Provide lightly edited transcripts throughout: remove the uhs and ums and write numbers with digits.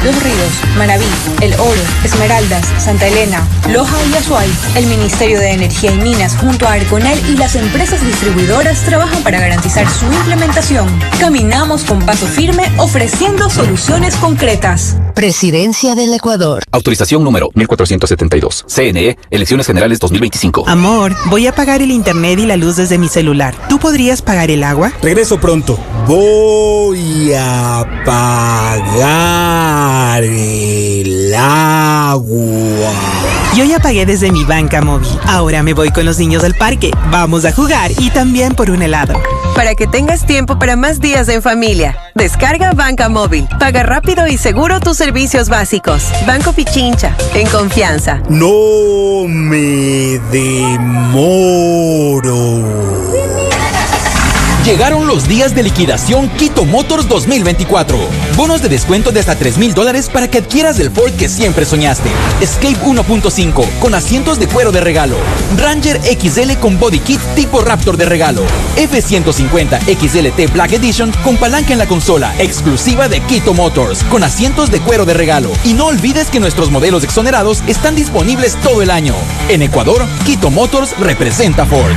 Los Ríos, Manabí, El Oro, Esmeraldas, Santa Elena, Loja y Azuay, el Ministerio de Energía y Minas junto a Arconel y las empresas distribuidoras trabajan para garantizar su implementación. Caminamos con paso firme ofreciendo soluciones concretas. Presidencia del Ecuador. Autorización número 1472. CNE, Elecciones Generales 2025. Amor, voy a pagar el internet y la luz desde mi celular. ¿Tú podrías pagar el agua? Regreso pronto. Voy a pagar el agua. Yo ya pagué desde mi banca móvil. Ahora me voy con los niños al parque. Vamos a jugar y también por un helado. Para que tengas tiempo para más días en familia, descarga Banca Móvil. Paga rápido y seguro tus servicios básicos. Banco Pichincha, en confianza. No me demoro. Llegaron los días de liquidación Quito Motors 2024. Bonos de descuento de hasta $3,000 para que adquieras el Ford que siempre soñaste. Escape 1.5 con asientos de cuero de regalo. Ranger XL con body kit tipo Raptor de regalo. F-150 XLT Black Edition con palanca en la consola, exclusiva de Quito Motors, con asientos de cuero de regalo. Y no olvides que nuestros modelos exonerados están disponibles todo el año. En Ecuador, Quito Motors representa Ford.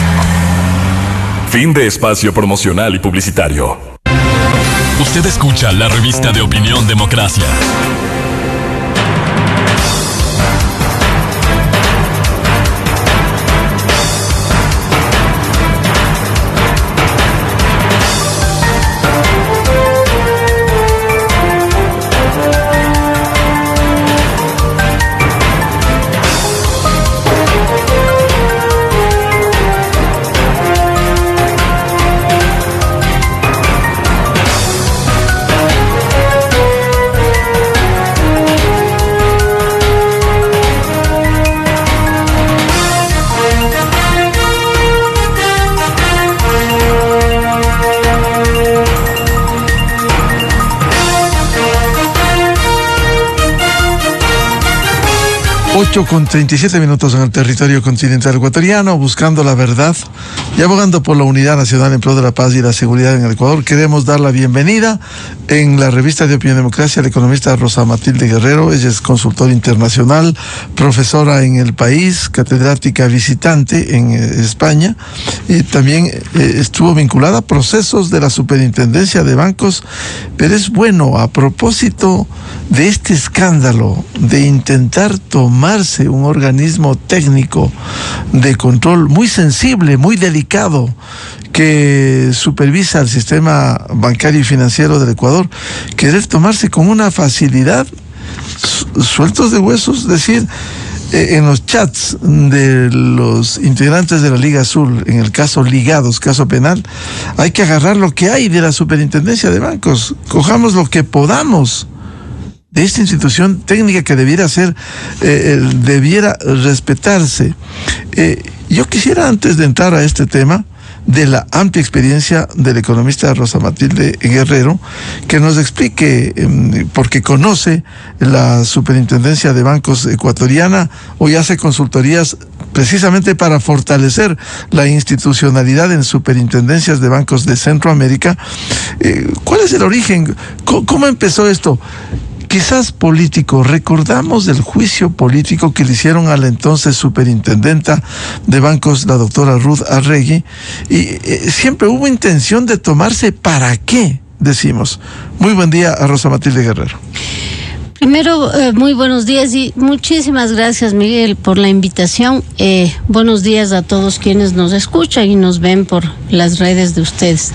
Fin de espacio promocional y publicitario. Usted escucha la revista de opinión Democracia. Con 37 minutos en el territorio continental ecuatoriano, buscando la verdad y abogando por la unidad nacional en pro de la paz y la seguridad en el Ecuador. Queremos dar la bienvenida en la revista de Opinión Democracia a la economista Rosa Matilde Guerrero. Ella es consultora internacional, profesora en el país, catedrática visitante en España, y también estuvo vinculada a procesos de la Superintendencia de Bancos. Pero es bueno, a propósito de este escándalo de intentar tomarse un organismo técnico de control muy sensible, muy delicado, que supervisa el sistema bancario y financiero del Ecuador, querer tomarse con una facilidad, sueltos de huesos, es decir, en los chats de los integrantes de la Liga Azul, en el caso Ligados, caso penal, hay que agarrar lo que hay de la Superintendencia de Bancos, cojamos lo que podamos de esta institución técnica que debiera respetarse. Yo quisiera, antes de entrar a este tema, de la amplia experiencia del economista Rosa Matilde Guerrero, que nos explique, porque conoce la Superintendencia de Bancos ecuatoriana, hoy hace consultorías precisamente para fortalecer la institucionalidad en superintendencias de bancos de Centroamérica. ¿Cuál es el origen? ¿Cómo empezó esto? Quizás político. Recordamos el juicio político que le hicieron a la entonces superintendenta de bancos, la doctora Ruth Arregui, y siempre hubo intención de tomarse para qué, decimos. Muy buen día a Rosa Matilde Guerrero. Primero, muy buenos días y muchísimas gracias, Miguel, por la invitación. Buenos días a todos quienes nos escuchan y nos ven por las redes de ustedes.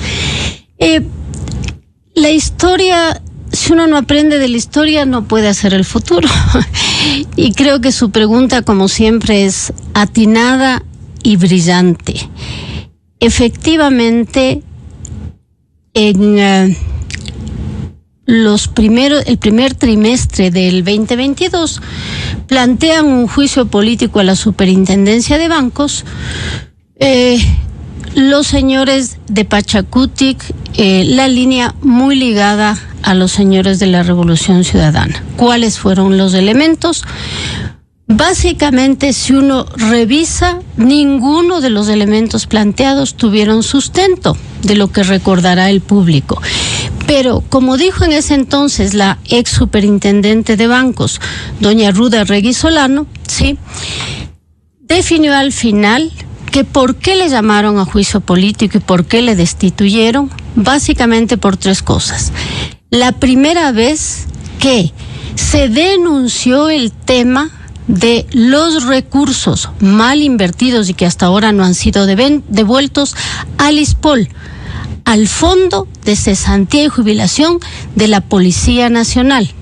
La historia, si uno no aprende de la historia, no puede hacer el futuro. Y creo que su pregunta, como siempre, es atinada y brillante. Efectivamente, en el primer trimestre del 2022 plantean un juicio político a la Superintendencia de Bancos, los señores de Pachacutic, la línea muy ligada a los señores de la Revolución Ciudadana. ¿Cuáles fueron los elementos? Básicamente, si uno revisa, ninguno de los elementos planteados tuvieron sustento, de lo que recordará el público. Pero, como dijo en ese entonces la ex superintendente de bancos, doña Ruda Regui Solano, sí, definió al final que por qué le llamaron a juicio político y por qué le destituyeron, básicamente por 3 cosas. La primera vez que se denunció el tema de los recursos mal invertidos y que hasta ahora no han sido devueltos al ISPOL, al Fondo de Cesantía y Jubilación de la Policía Nacional.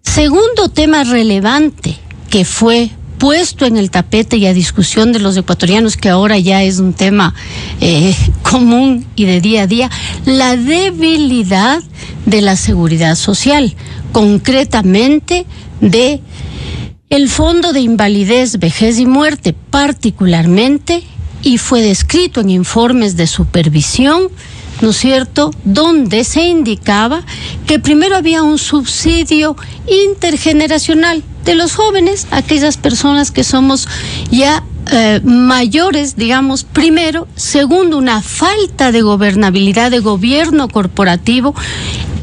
Segundo tema relevante que fue puesto en el tapete y a discusión de los ecuatorianos, que ahora ya es un tema común y de día a día, la debilidad de la seguridad social, concretamente de el Fondo de Invalidez, Vejez y Muerte particularmente, y fue descrito en informes de supervisión, ¿no es cierto?, donde se indicaba que primero había un subsidio intergeneracional de los jóvenes, aquellas personas que somos ya mayores, digamos, primero. Segundo, una falta de gobernabilidad, de gobierno corporativo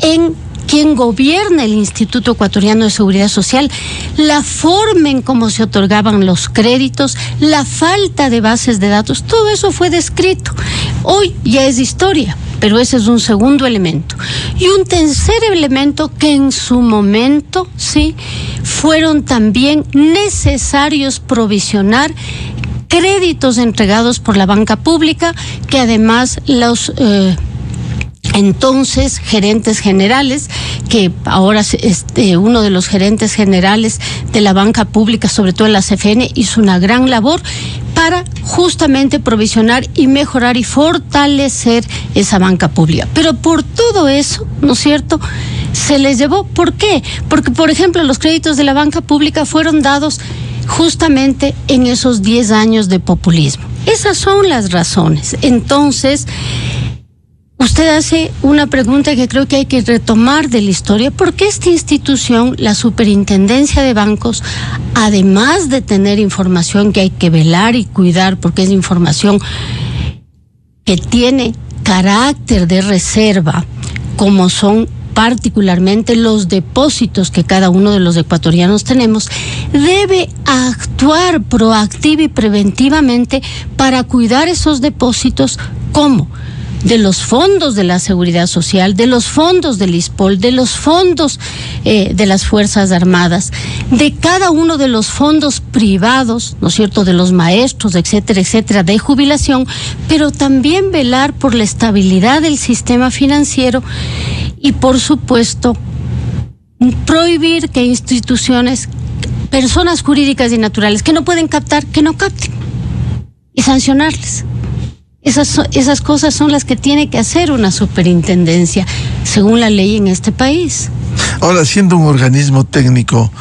en quien gobierna el Instituto Ecuatoriano de Seguridad Social, la forma en cómo se otorgaban los créditos, la falta de bases de datos, todo eso fue descrito. Hoy ya es historia, pero ese es un segundo elemento. Y un tercer elemento que en su momento, sí, fueron también necesarios provisionar créditos entregados por la banca pública, que además los entonces gerentes generales, que ahora uno de los gerentes generales de la banca pública, sobre todo en la CFN, hizo una gran labor para justamente provisionar y mejorar y fortalecer esa banca pública. Pero por todo eso, ¿no es cierto?, se les llevó. ¿Por qué? Porque, por ejemplo, los créditos de la banca pública fueron dados justamente en esos 10 años de populismo. Esas son las razones. Entonces, usted hace una pregunta que creo que hay que retomar de la historia. ¿Por qué esta institución, la Superintendencia de Bancos, además de tener información que hay que velar y cuidar, porque es información que tiene carácter de reserva, como son particularmente los depósitos que cada uno de los ecuatorianos tenemos, debe actuar proactiva y preventivamente para cuidar esos depósitos? ¿Cómo? De los fondos de la Seguridad Social, de los fondos del ISPOL, de los fondos de las Fuerzas Armadas, de cada uno de los fondos privados, ¿no es cierto?, de los maestros, etcétera, etcétera, de jubilación, pero también velar por la estabilidad del sistema financiero y, por supuesto, prohibir que instituciones, personas jurídicas y naturales que no pueden captar, que no capten, y sancionarles. Esas cosas son las que tiene que hacer una superintendencia, según la ley en este país. Ahora, siendo un organismo técnico,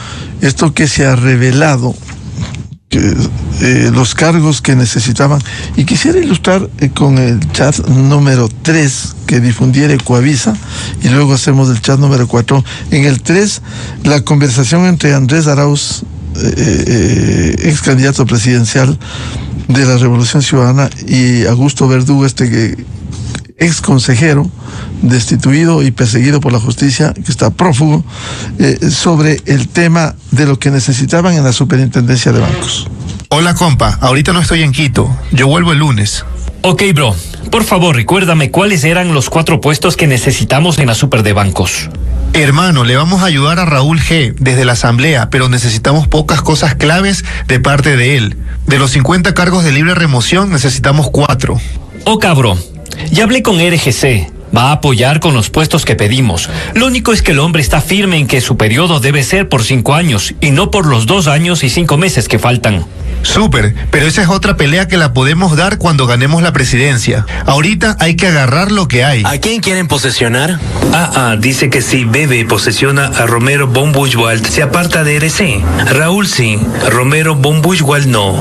esto que se ha revelado, que los cargos que necesitaban, y quisiera ilustrar con el chat número 3 que difundiera Ecuavisa, y luego hacemos el chat número 4. En el 3, la conversación entre Andrés Arauz, ex candidato presidencial de la Revolución Ciudadana, y Augusto Verdugo, ex consejero destituido y perseguido por la justicia, que está prófugo, sobre el tema de lo que necesitaban en la Superintendencia de Bancos. Hola, compa, ahorita no estoy en Quito, yo vuelvo el lunes. Ok, bro, por favor recuérdame cuáles eran los 4 puestos que necesitamos en la Super de Bancos. Hermano, le vamos a ayudar a Raúl G. desde la asamblea, pero necesitamos pocas cosas claves de parte de él. De los 50 cargos de libre remoción, necesitamos 4. Oh, cabrón, ya hablé con RGC. Va a apoyar con los puestos que pedimos. Lo único es que el hombre está firme en que su periodo debe ser por 5 años y no por los 2 años y 5 meses que faltan. Súper, pero esa es otra pelea que la podemos dar cuando ganemos la presidencia. Ahorita hay que agarrar lo que hay. ¿A quién quieren posesionar? Dice que si Bebe posesiona a Romero von Buchwald, se aparta de RC. Raúl sí, Romero von Buchwald no.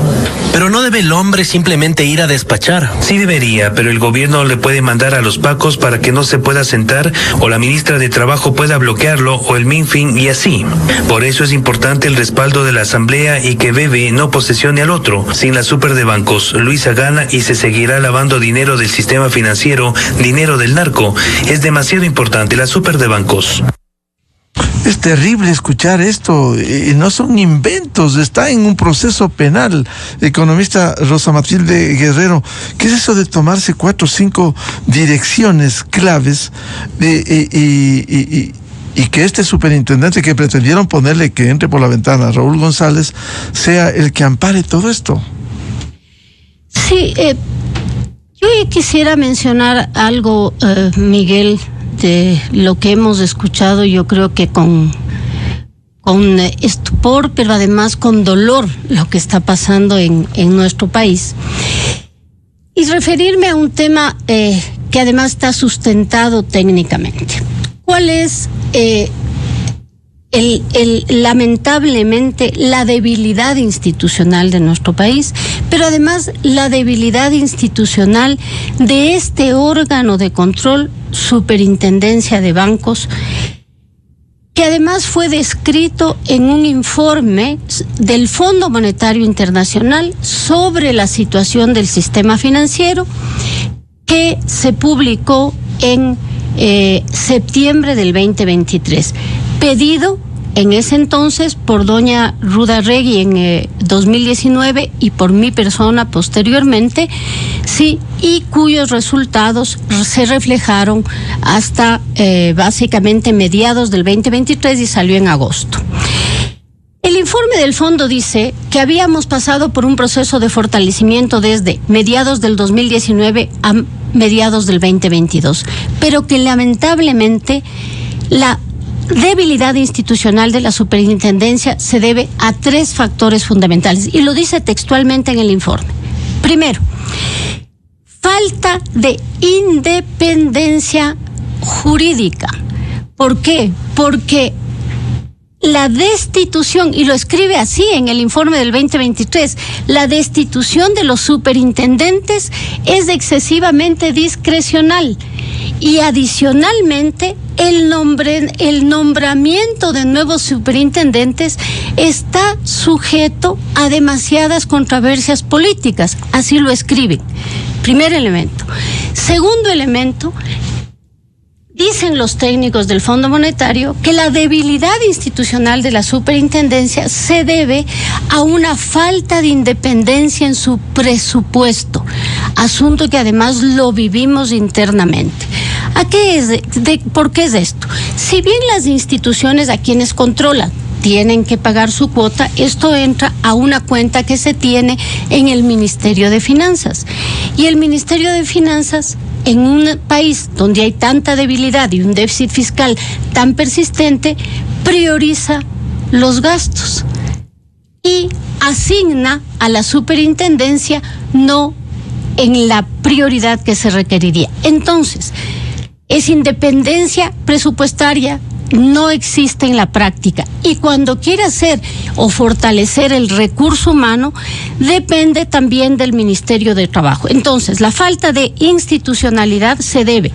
Pero no debe el hombre simplemente ir a despachar. Sí debería, pero el gobierno le puede mandar a los pacos para que no se pueda sentar, o la ministra de Trabajo pueda bloquearlo, o el MinFin, y así. Por eso es importante el respaldo de la asamblea y que Bebe no posesione sancione al otro. Sin la super de bancos, Luisa gana y se seguirá lavando dinero del sistema financiero, dinero del narco. Es demasiado importante la super de bancos. Es terrible escuchar esto, no son inventos, está en un proceso penal. Economista Rosa Matilde Guerrero, ¿qué es eso de tomarse 4 o 5 direcciones claves y que este superintendente que pretendieron ponerle que entre por la ventana, Raúl González, sea el que ampare todo esto? Sí, yo quisiera mencionar algo, Miguel, de lo que hemos escuchado, yo creo que con estupor, pero además con dolor, lo que está pasando en nuestro país. Y referirme a un tema que además está sustentado técnicamente. ¿Cuál es lamentablemente la debilidad institucional de nuestro país, pero además la debilidad institucional de este órgano de control, Superintendencia de Bancos, que además fue descrito en un informe del Fondo Monetario Internacional sobre la situación del sistema financiero, que se publicó en septiembre del 2023, pedido en ese entonces por doña Ruda Regui en 2019 y por mi persona posteriormente, sí, y cuyos resultados se reflejaron hasta básicamente mediados del 2023 y salió en agosto. El informe del fondo dice que habíamos pasado por un proceso de fortalecimiento desde mediados del 2019 a mediados del 2022, pero que lamentablemente la debilidad institucional de la superintendencia se debe a 3 factores fundamentales, y lo dice textualmente en el informe. Primero, falta de independencia jurídica. ¿Por qué? Porque la destitución, y lo escribe así en el informe del 2023, la destitución de los superintendentes es excesivamente discrecional, y adicionalmente el nombramiento de nuevos superintendentes está sujeto a demasiadas controversias políticas, así lo escriben. Primer elemento. Segundo elemento, dicen los técnicos del Fondo Monetario que la debilidad institucional de la superintendencia se debe a una falta de independencia en su presupuesto, asunto que además lo vivimos internamente. ¿Por qué es esto? Si bien las instituciones a quienes controlan tienen que pagar su cuota, esto entra a una cuenta que se tiene en el Ministerio de Finanzas. Y el Ministerio de Finanzas, en un país donde hay tanta debilidad y un déficit fiscal tan persistente, prioriza los gastos y asigna a la superintendencia no en la prioridad que se requeriría. Entonces, esa independencia presupuestaria no existe en la práctica, y cuando quiere hacer o fortalecer el recurso humano depende también del Ministerio de Trabajo. Entonces, la falta de institucionalidad se debe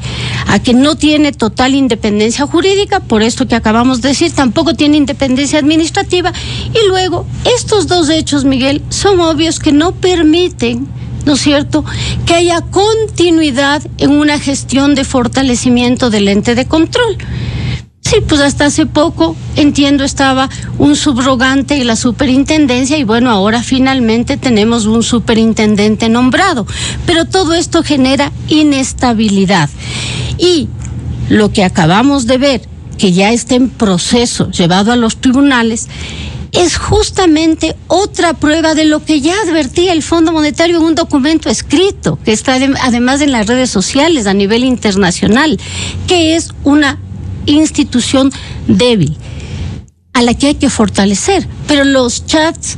a que no tiene total independencia jurídica, por esto que acabamos de decir, tampoco tiene independencia administrativa, y luego estos 2 hechos, Miguel, son obvios que no permiten, ¿no es cierto?, que haya continuidad en una gestión de fortalecimiento del ente de control. Sí, pues hasta hace poco, entiendo, estaba un subrogante en la superintendencia, y bueno, ahora finalmente tenemos un superintendente nombrado. Pero todo esto genera inestabilidad. Y lo que acabamos de ver, que ya está en proceso, llevado a los tribunales, es justamente otra prueba de lo que ya advertía el Fondo Monetario en un documento escrito, que está además en las redes sociales a nivel internacional, que es una institución débil a la que hay que fortalecer. Pero los chats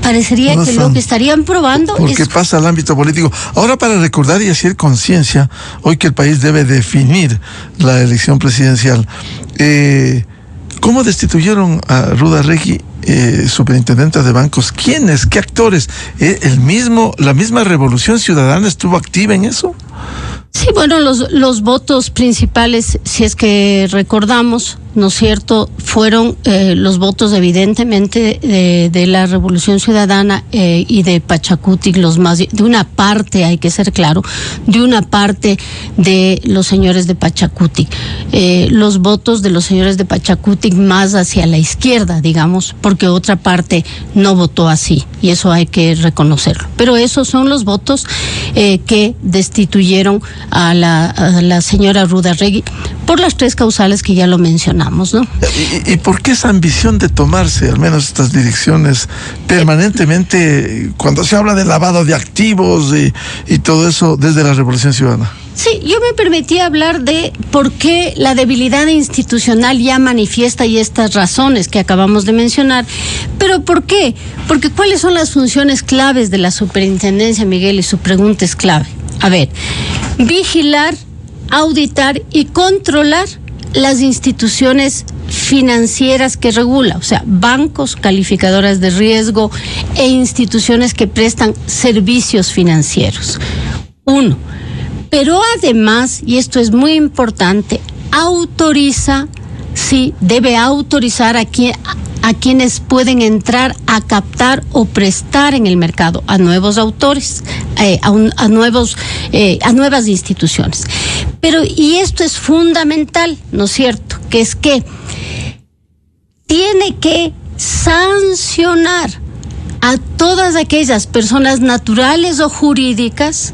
parecería que lo que estarían probando porque pasa al ámbito político. Ahora, para recordar y hacer conciencia, hoy que el país debe definir la elección presidencial, ¿cómo destituyeron a Ruda Regui, superintendente de bancos? ¿Quiénes? ¿Qué actores? ¿La misma Revolución Ciudadana estuvo activa en eso? Sí, bueno, los votos principales, si es que recordamos, ¿no es cierto?, fueron los votos evidentemente de la Revolución Ciudadana y de Pachacutic, de una parte, hay que ser claro, de una parte de los señores de Pachacutic. Los votos de los señores de Pachacutic más hacia la izquierda, digamos, porque otra parte no votó así, y eso hay que reconocerlo. Pero esos son los votos que destituyeron a la señora Rudarregui por las 3 causales que ya lo mencionamos, ¿no? ¿Y por qué esa ambición de tomarse al menos estas direcciones permanentemente cuando se habla de lavado de activos y todo eso desde la Revolución Ciudadana? Sí, yo me permití hablar de por qué la debilidad institucional ya manifiesta y estas razones que acabamos de mencionar. ¿Pero por qué? Porque ¿cuáles son las funciones claves de la superintendencia, Miguel? Y su pregunta es clave. A ver, vigilar, auditar y controlar las instituciones financieras que regula, o sea, bancos, calificadoras de riesgo e instituciones que prestan servicios financieros. 1. Pero además, y esto es muy importante, autoriza, sí, debe autorizar a quienes pueden entrar a captar o prestar en el mercado a nuevos autores, a nuevas instituciones. Pero, y esto es fundamental, ¿no es cierto?, que es que tiene que sancionar a todas aquellas personas naturales o jurídicas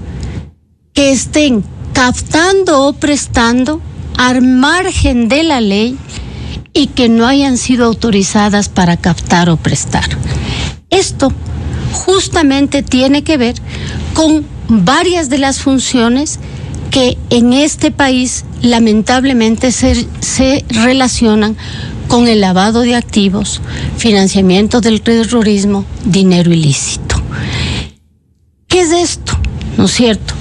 que estén captando o prestando al margen de la ley y que no hayan sido autorizadas para captar o prestar. Esto justamente tiene que ver con varias de las funciones que en este país lamentablemente se relacionan con el lavado de activos, financiamiento del terrorismo, dinero ilícito. ¿Qué es esto? ¿No es cierto?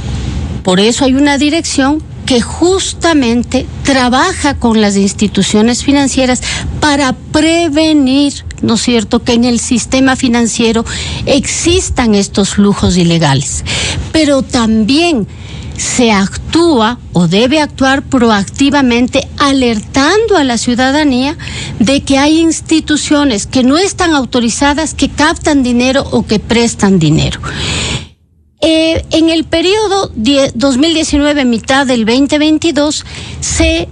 Por eso hay una dirección que justamente trabaja con las instituciones financieras para prevenir, ¿no es cierto?, que en el sistema financiero existan estos flujos ilegales. Pero también se actúa o debe actuar proactivamente alertando a la ciudadanía de que hay instituciones que no están autorizadas, que captan dinero o que prestan dinero. En el periodo 2019, mitad del 2022, se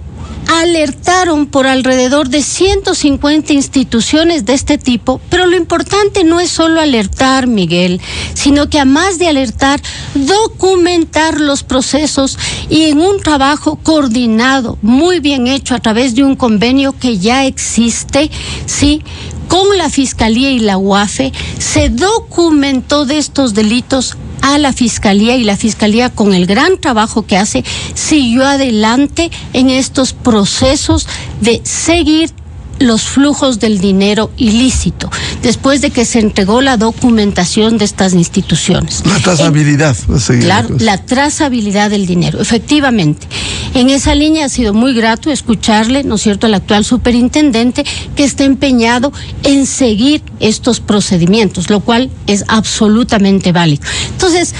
alertaron por alrededor de 150 instituciones de este tipo, pero lo importante no es solo alertar, Miguel, sino que además de alertar, documentar los procesos y en un trabajo coordinado, muy bien hecho a través de un convenio que ya existe, ¿sí?, con la Fiscalía y la UAFE, se documentó de estos delitos a la Fiscalía y la Fiscalía, con el gran trabajo que hace, siguió adelante en estos procesos de seguir los flujos del dinero ilícito, después de que se entregó la documentación de estas instituciones. La trazabilidad. Claro, la trazabilidad del dinero, efectivamente. En esa línea ha sido muy grato escucharle, ¿no es cierto?, al actual superintendente, que está empeñado en seguir estos procedimientos, lo cual es absolutamente válido. Entonces,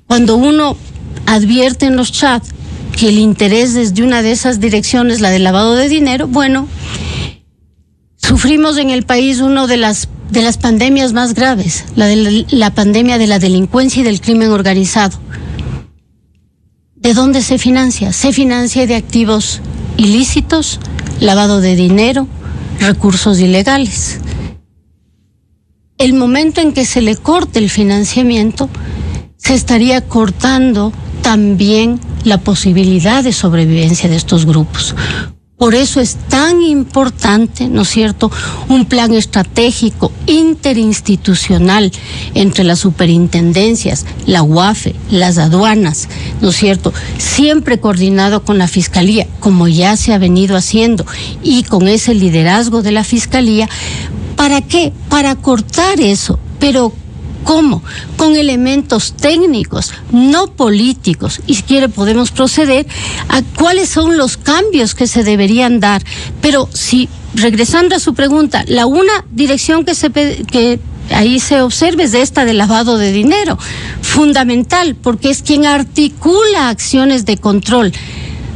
cuando uno advierte en los chats que el interés es de una de esas direcciones, la del lavado de dinero, bueno, sufrimos en el país una de las pandemias más graves, la pandemia de la delincuencia y del crimen organizado. ¿De dónde se financia? Se financia de activos ilícitos, lavado de dinero, recursos ilegales. El momento en que se le corte el financiamiento, se estaría cortando también la posibilidad de sobrevivencia de estos grupos. Por eso es tan importante, ¿no es cierto?, un plan estratégico interinstitucional entre las superintendencias, la UAFE, las aduanas, ¿no es cierto?, siempre coordinado con la Fiscalía, como ya se ha venido haciendo, y con ese liderazgo de la Fiscalía. ¿Para qué? Para cortar eso, pero ¿cómo? Con elementos técnicos, no políticos. Y si quiere podemos proceder a cuáles son los cambios que se deberían dar. Pero si, regresando a su pregunta, la una dirección que ahí se observa es esta de lavado de dinero. fundamental, porque es quien articula acciones de control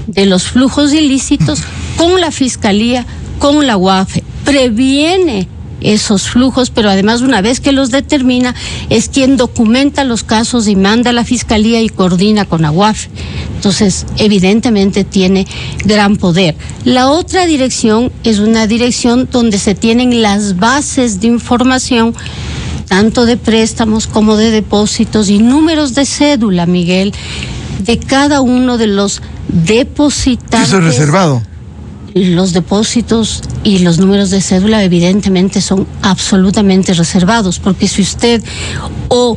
de los flujos ilícitos con la Fiscalía, con la UAFE, previene esos flujos, pero además una vez que los determina es quien documenta los casos y manda a la Fiscalía y coordina con la UAFE. Entonces, evidentemente tiene gran poder. La otra dirección es una dirección donde se tienen las bases de información, tanto de préstamos como de depósitos y números de cédula, Miguel, de cada uno de los depositantes. ¿Eso es reservado? Los depósitos y los números de cédula evidentemente son absolutamente reservados, porque si usted o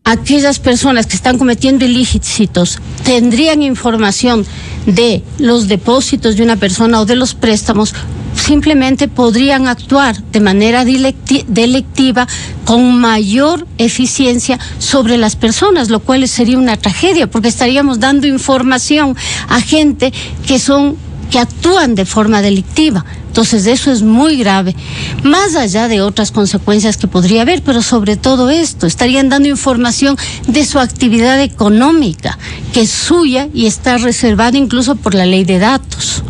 aquellas personas que están cometiendo ilícitos tendrían información de los depósitos de una persona o de los préstamos, simplemente podrían actuar de manera delictiva con mayor eficiencia sobre las personas, lo cual sería una tragedia, porque estaríamos dando información a gente que actúan de forma delictiva. Entonces eso es muy grave, más allá de otras consecuencias que podría haber, pero sobre todo esto, estarían dando información de su actividad económica, que es suya y está reservada incluso por la ley de datos.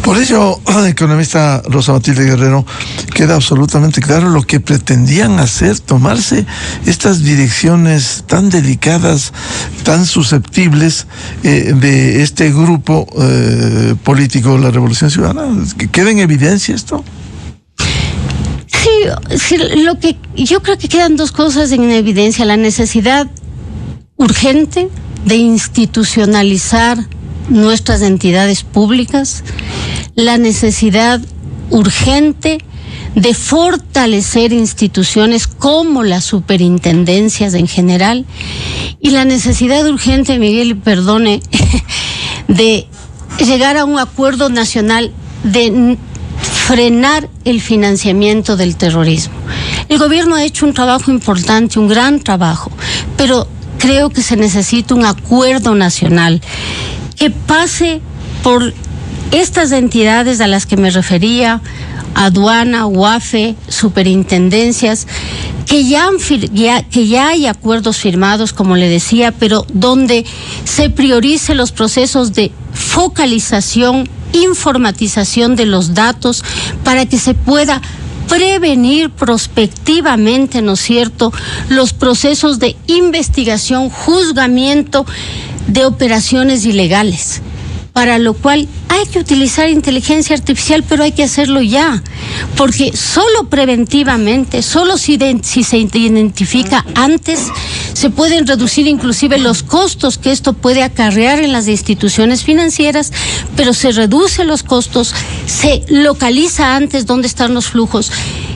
Por ello, economista Rosa Matilde Guerrero, queda absolutamente claro lo que pretendían hacer, tomarse estas direcciones tan delicadas, tan susceptibles de este grupo político, la Revolución Ciudadana. ¿Que quede en evidencia esto? Sí, yo creo que quedan dos cosas en evidencia: la necesidad urgente de institucionalizar nuestras entidades públicas, la necesidad urgente de fortalecer instituciones como las superintendencias en general, y la necesidad urgente, Miguel, perdone, de llegar a un acuerdo nacional de frenar el financiamiento del terrorismo. El gobierno ha hecho un trabajo importante, un gran trabajo, pero creo que se necesita un acuerdo nacional que pase por estas entidades a las que me refería, aduana, UAFE, superintendencias, que ya hay acuerdos firmados, como le decía, pero donde se priorice los procesos de focalización, informatización de los datos para que se pueda prevenir prospectivamente, ¿no es cierto?, los procesos de investigación, juzgamiento de operaciones ilegales, para lo cual hay que utilizar inteligencia artificial, pero hay que hacerlo ya, porque solo preventivamente, solo si se identifica antes, se pueden reducir inclusive los costos que esto puede acarrear en las instituciones financieras, pero se reduce los costos, se localiza antes dónde están los flujos,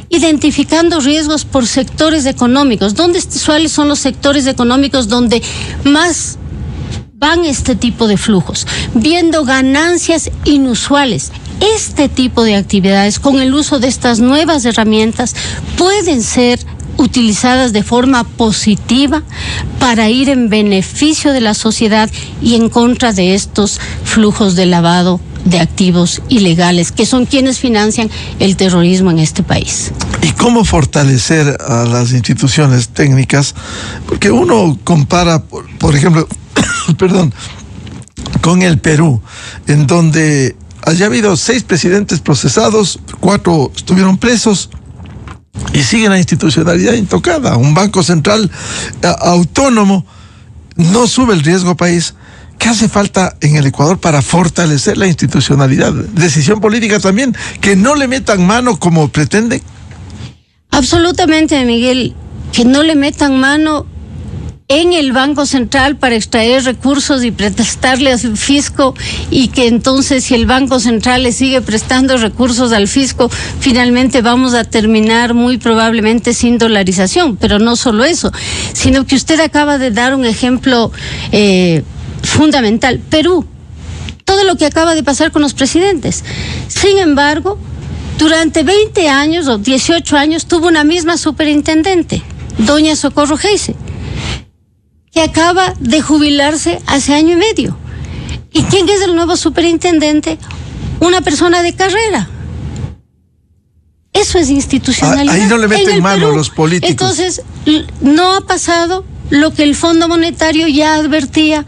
identificando riesgos por sectores económicos. ¿Cuáles son los sectores económicos donde más van este tipo de flujos? Viendo ganancias inusuales. Este tipo de actividades, con el uso de estas nuevas herramientas, pueden ser utilizadas de forma positiva para ir en beneficio de la sociedad y en contra de estos flujos de lavado de activos ilegales, que son quienes financian el terrorismo en este país. ¿Y cómo fortalecer a las instituciones técnicas? Porque uno compara, por ejemplo, perdón, con el Perú, en donde haya habido 6 presidentes procesados, 4 estuvieron presos y sigue la institucionalidad intocada. Un banco central autónomo, no sube el riesgo país. ¿Qué hace falta en el Ecuador para fortalecer la institucionalidad? Decisión política también, que no le metan mano como pretenden. Absolutamente, Miguel, que no le metan mano en el Banco Central para extraer recursos y prestarle al fisco, y que entonces, si el Banco Central le sigue prestando recursos al fisco, finalmente vamos a terminar muy probablemente sin dolarización. Pero no solo eso, sino que usted acaba de dar un ejemplo fundamental. Perú, todo lo que acaba de pasar con los presidentes. Sin embargo, durante 20 años o 18 años tuvo una misma superintendente, doña Socorro Geise, que acaba de jubilarse hace año y medio. ¿Y quién es el nuevo superintendente? Una persona de carrera. Eso es institucionalidad. Ahí no le meten mano los políticos. Entonces, no ha pasado lo que el Fondo Monetario ya advertía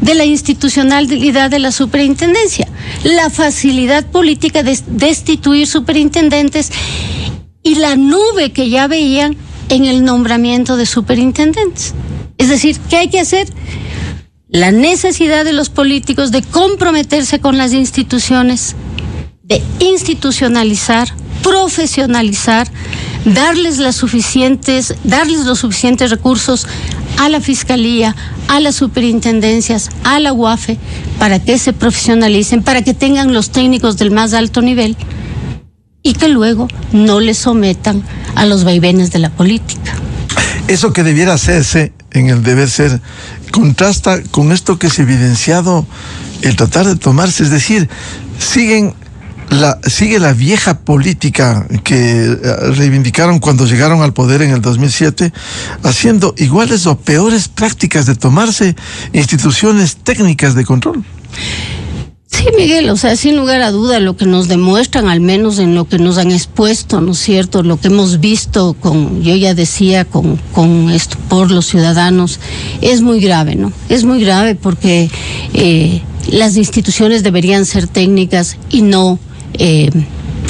de la institucionalidad de la superintendencia, la facilidad política de destituir superintendentes y la nube que ya veían en el nombramiento de superintendentes. Es decir, ¿qué hay que hacer? La necesidad de los políticos de comprometerse con las instituciones, de institucionalizar, profesionalizar, darles los suficientes recursos a la Fiscalía, a las superintendencias, a la UAFE, para que se profesionalicen, para que tengan los técnicos del más alto nivel y que luego no les sometan a los vaivenes de la política. Eso que debiera hacerse en el deber ser contrasta con esto que es evidenciado, el tratar de tomarse, es decir, sigue la vieja política que reivindicaron cuando llegaron al poder en el 2007, haciendo iguales o peores prácticas de tomarse instituciones técnicas de control. Sí, Miguel, o sea, sin lugar a duda, lo que nos demuestran, al menos en lo que nos han expuesto, ¿no es cierto?, lo que hemos visto yo ya decía, con esto por los ciudadanos, es muy grave, ¿no? Es muy grave porque las instituciones deberían ser técnicas y no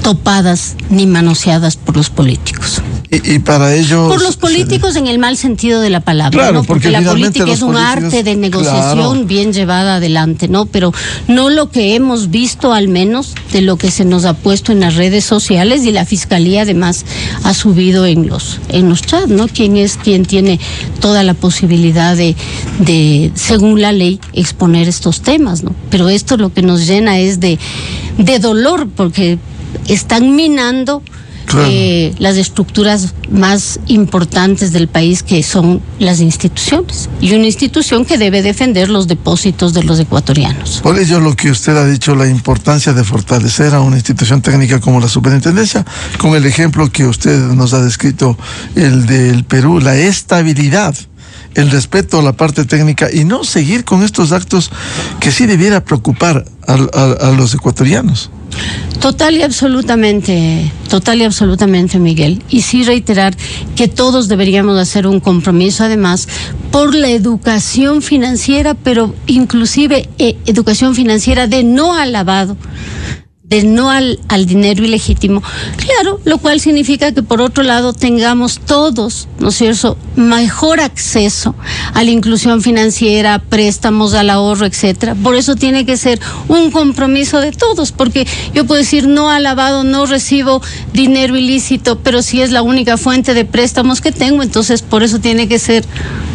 topadas ni manoseadas por los políticos. Y para ello... Por los políticos en el mal sentido de la palabra, claro, ¿no? Porque la política es un arte de negociación, claro, bien llevada adelante, ¿no? Pero no lo que hemos visto, al menos, de lo que se nos ha puesto en las redes sociales, y la Fiscalía además ha subido en los chats, ¿no? Quien tiene toda la posibilidad de, según la ley, exponer estos temas, ¿no? Pero esto lo que nos llena es de dolor, porque están minando, claro, las estructuras más importantes del país, que son las instituciones, y una institución que debe defender los depósitos de los ecuatorianos. Por ello, lo que usted ha dicho, la importancia de fortalecer a una institución técnica como la superintendencia, con el ejemplo que usted nos ha descrito, el del Perú, la estabilidad, el respeto a la parte técnica, y no seguir con estos actos que sí debiera preocupar a los ecuatorianos. Total y absolutamente, Miguel. Y sí reiterar que todos deberíamos hacer un compromiso, además, por la educación financiera, pero inclusive educación financiera de no al lavado, de no al dinero ilegítimo. Claro, lo cual significa que por otro lado tengamos todos, ¿no es cierto?, mejor acceso a la inclusión financiera, préstamos, al ahorro, etcétera. Por eso tiene que ser un compromiso de todos, porque yo puedo decir no al lavado, no recibo dinero ilícito, pero si es la única fuente de préstamos que tengo, entonces por eso tiene que ser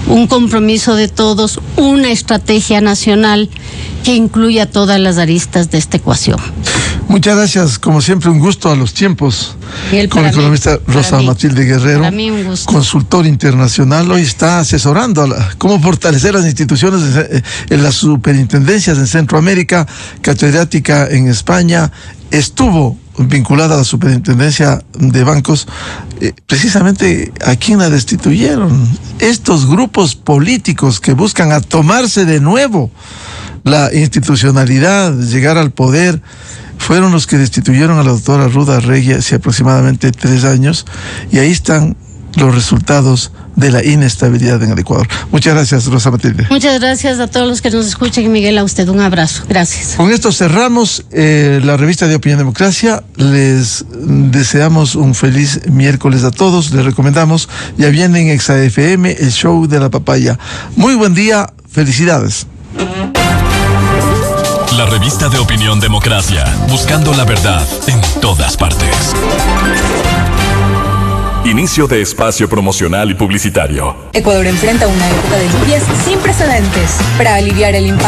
un compromiso de todos, una estrategia nacional que incluya todas las aristas de esta ecuación. Muchas gracias, como siempre, un gusto a los tiempos. Con la economista Rosa Matilde Guerrero, consultor internacional, hoy está asesorando cómo fortalecer las instituciones en las superintendencias en Centroamérica, catedrática en España, estuvo vinculada a la superintendencia de bancos, precisamente a quien la destituyeron. Estos grupos políticos que buscan a tomarse de nuevo la institucionalidad, llegar al poder, fueron los que destituyeron a la doctora Ruda Arregui hace aproximadamente 3 años, y ahí están los resultados de la inestabilidad en el Ecuador. Muchas gracias, Rosa Matilde. Muchas gracias a todos los que nos escuchan, y Miguel, a usted un abrazo. Gracias. Con esto cerramos la revista de Opinión Democracia. Les deseamos un feliz miércoles a todos. Les recomendamos, ya viene en Exa FM, el show de la papaya. Muy buen día, felicidades. La revista de Opinión Democracia, buscando la verdad en todas partes. Inicio de espacio promocional y publicitario. Ecuador enfrenta una época de lluvias sin precedentes. Para aliviar el impacto